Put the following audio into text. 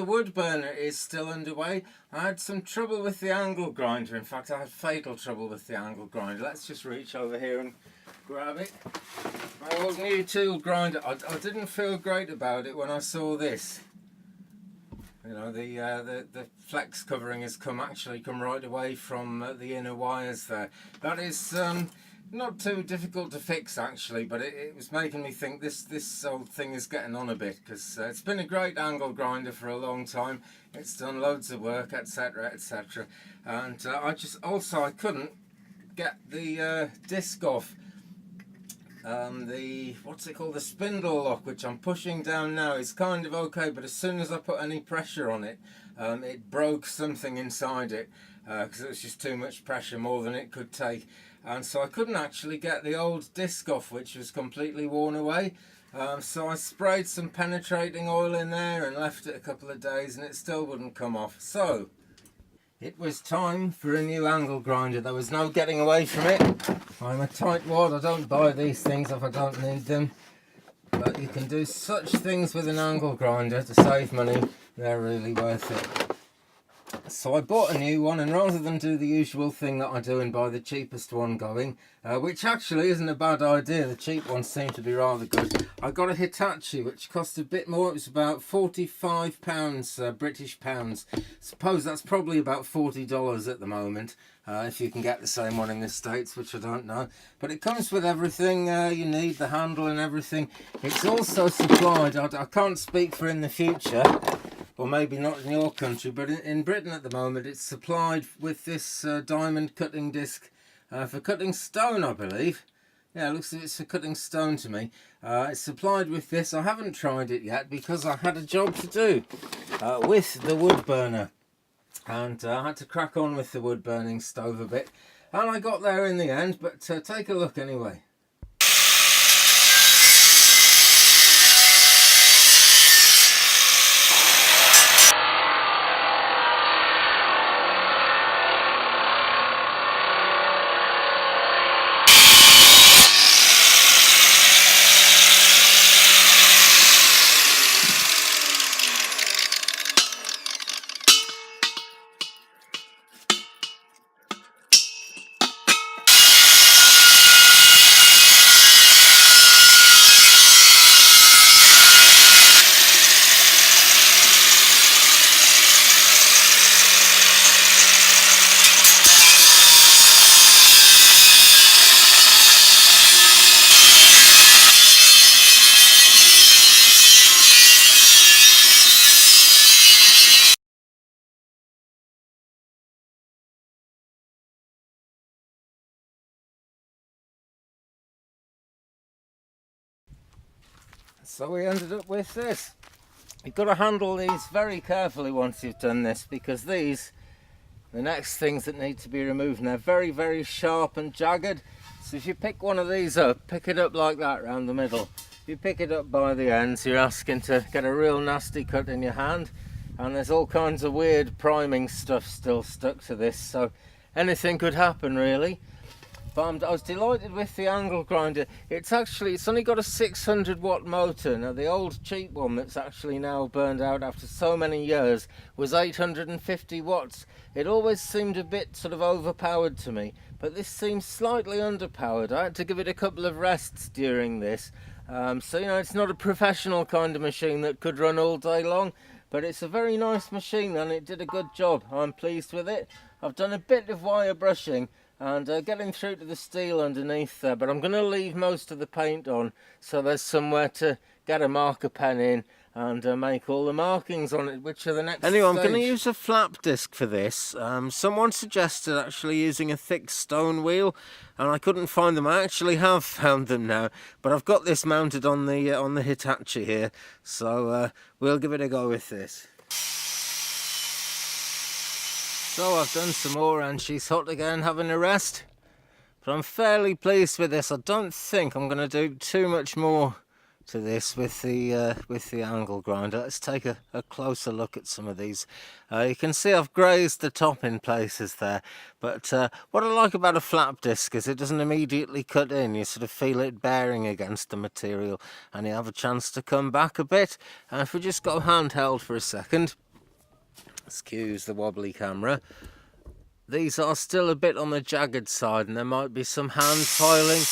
The wood burner is still underway. I had some trouble with the angle grinder. In fact, I had fatal trouble with the angle grinder. Let's just reach over here and grab it. My old new tool grinder. I didn't feel great about it when I saw this. You know, the flex covering has come right away from the inner wires there. That is not too difficult to fix actually, but it was making me think this old thing is getting on a bit, because it's been a great angle grinder for a long time. It's done loads of work, etc, etc, and I couldn't get the disc off the the spindle lock, which I'm pushing down now. Is kind of okay, but as soon as I put any pressure on it, it broke something inside it, because it was just too much pressure, more than it could take. And so I couldn't actually get the old disc off, which was completely worn away. So I sprayed some penetrating oil in there and left it a couple of days, and it still wouldn't come off. So it was time for a new angle grinder. There was no getting away from it. I'm a tightwad. I don't buy these things if I don't need them. But you can do such things with an angle grinder to save money. They're really worth it. So I bought a new one, and rather than do the usual thing that I do and buy the cheapest one going, which actually isn't a bad idea, the cheap ones seem to be rather good, I got a Hitachi which cost a bit more. It was about £45 British pounds. Suppose that's probably about $40 at the moment, if you can get the same one in the States, which I don't know. But it comes with everything you need, the handle and everything. It's also supplied, I can't speak for in the future, or maybe not in your country, but in Britain at the moment it's supplied with this diamond cutting disc for cutting stone, I believe. Yeah, it looks like it's for cutting stone to me. It's supplied with this. I haven't tried it yet because I had a job to do with the wood burner, and I had to crack on with the wood burning stove a bit, and I got there in the end. But take a look anyway. So we ended up with this. You've got to handle these very carefully once you've done this, because these, the next things that need to be removed, and they're very, very sharp and jagged. So if you pick one of these up, pick it up like that around the middle. If you pick it up by the ends, you're asking to get a real nasty cut in your hand, and there's all kinds of weird priming stuff still stuck to this, so anything could happen really. But I was delighted with the angle grinder. It's only got a 600 watt motor. Now the old cheap one that's actually now burned out after so many years was 850 watts. It always seemed a bit sort of overpowered to me, but this seems slightly underpowered. I had to give it a couple of rests during this. So you know, it's not a professional kind of machine that could run all day long, but it's a very nice machine and it did a good job. I'm pleased with it. I've done a bit of wire brushing and getting through to the steel underneath there, but I'm going to leave most of the paint on so there's somewhere to get a marker pen in and make all the markings on it, which are the next Anyway, I'm stage. going to use a flap disc for this. Someone suggested actually using a thick stone wheel, and I couldn't find them. I actually have found them now, but I've got this mounted on the Hitachi here, so we'll give it a go with this. So I've done some more and she's hot again, having a rest. But I'm fairly pleased with this. I don't think I'm going to do too much more to this with the angle grinder. Let's take a closer look at some of these. You can see I've grazed the top in places there, but what I like about a flap disc is it doesn't immediately cut in. You sort of feel it bearing against the material and you have a chance to come back a bit. And if we just go handheld for a second, Excuse the wobbly camera. These are still a bit on the jagged side, and there might be some hand filing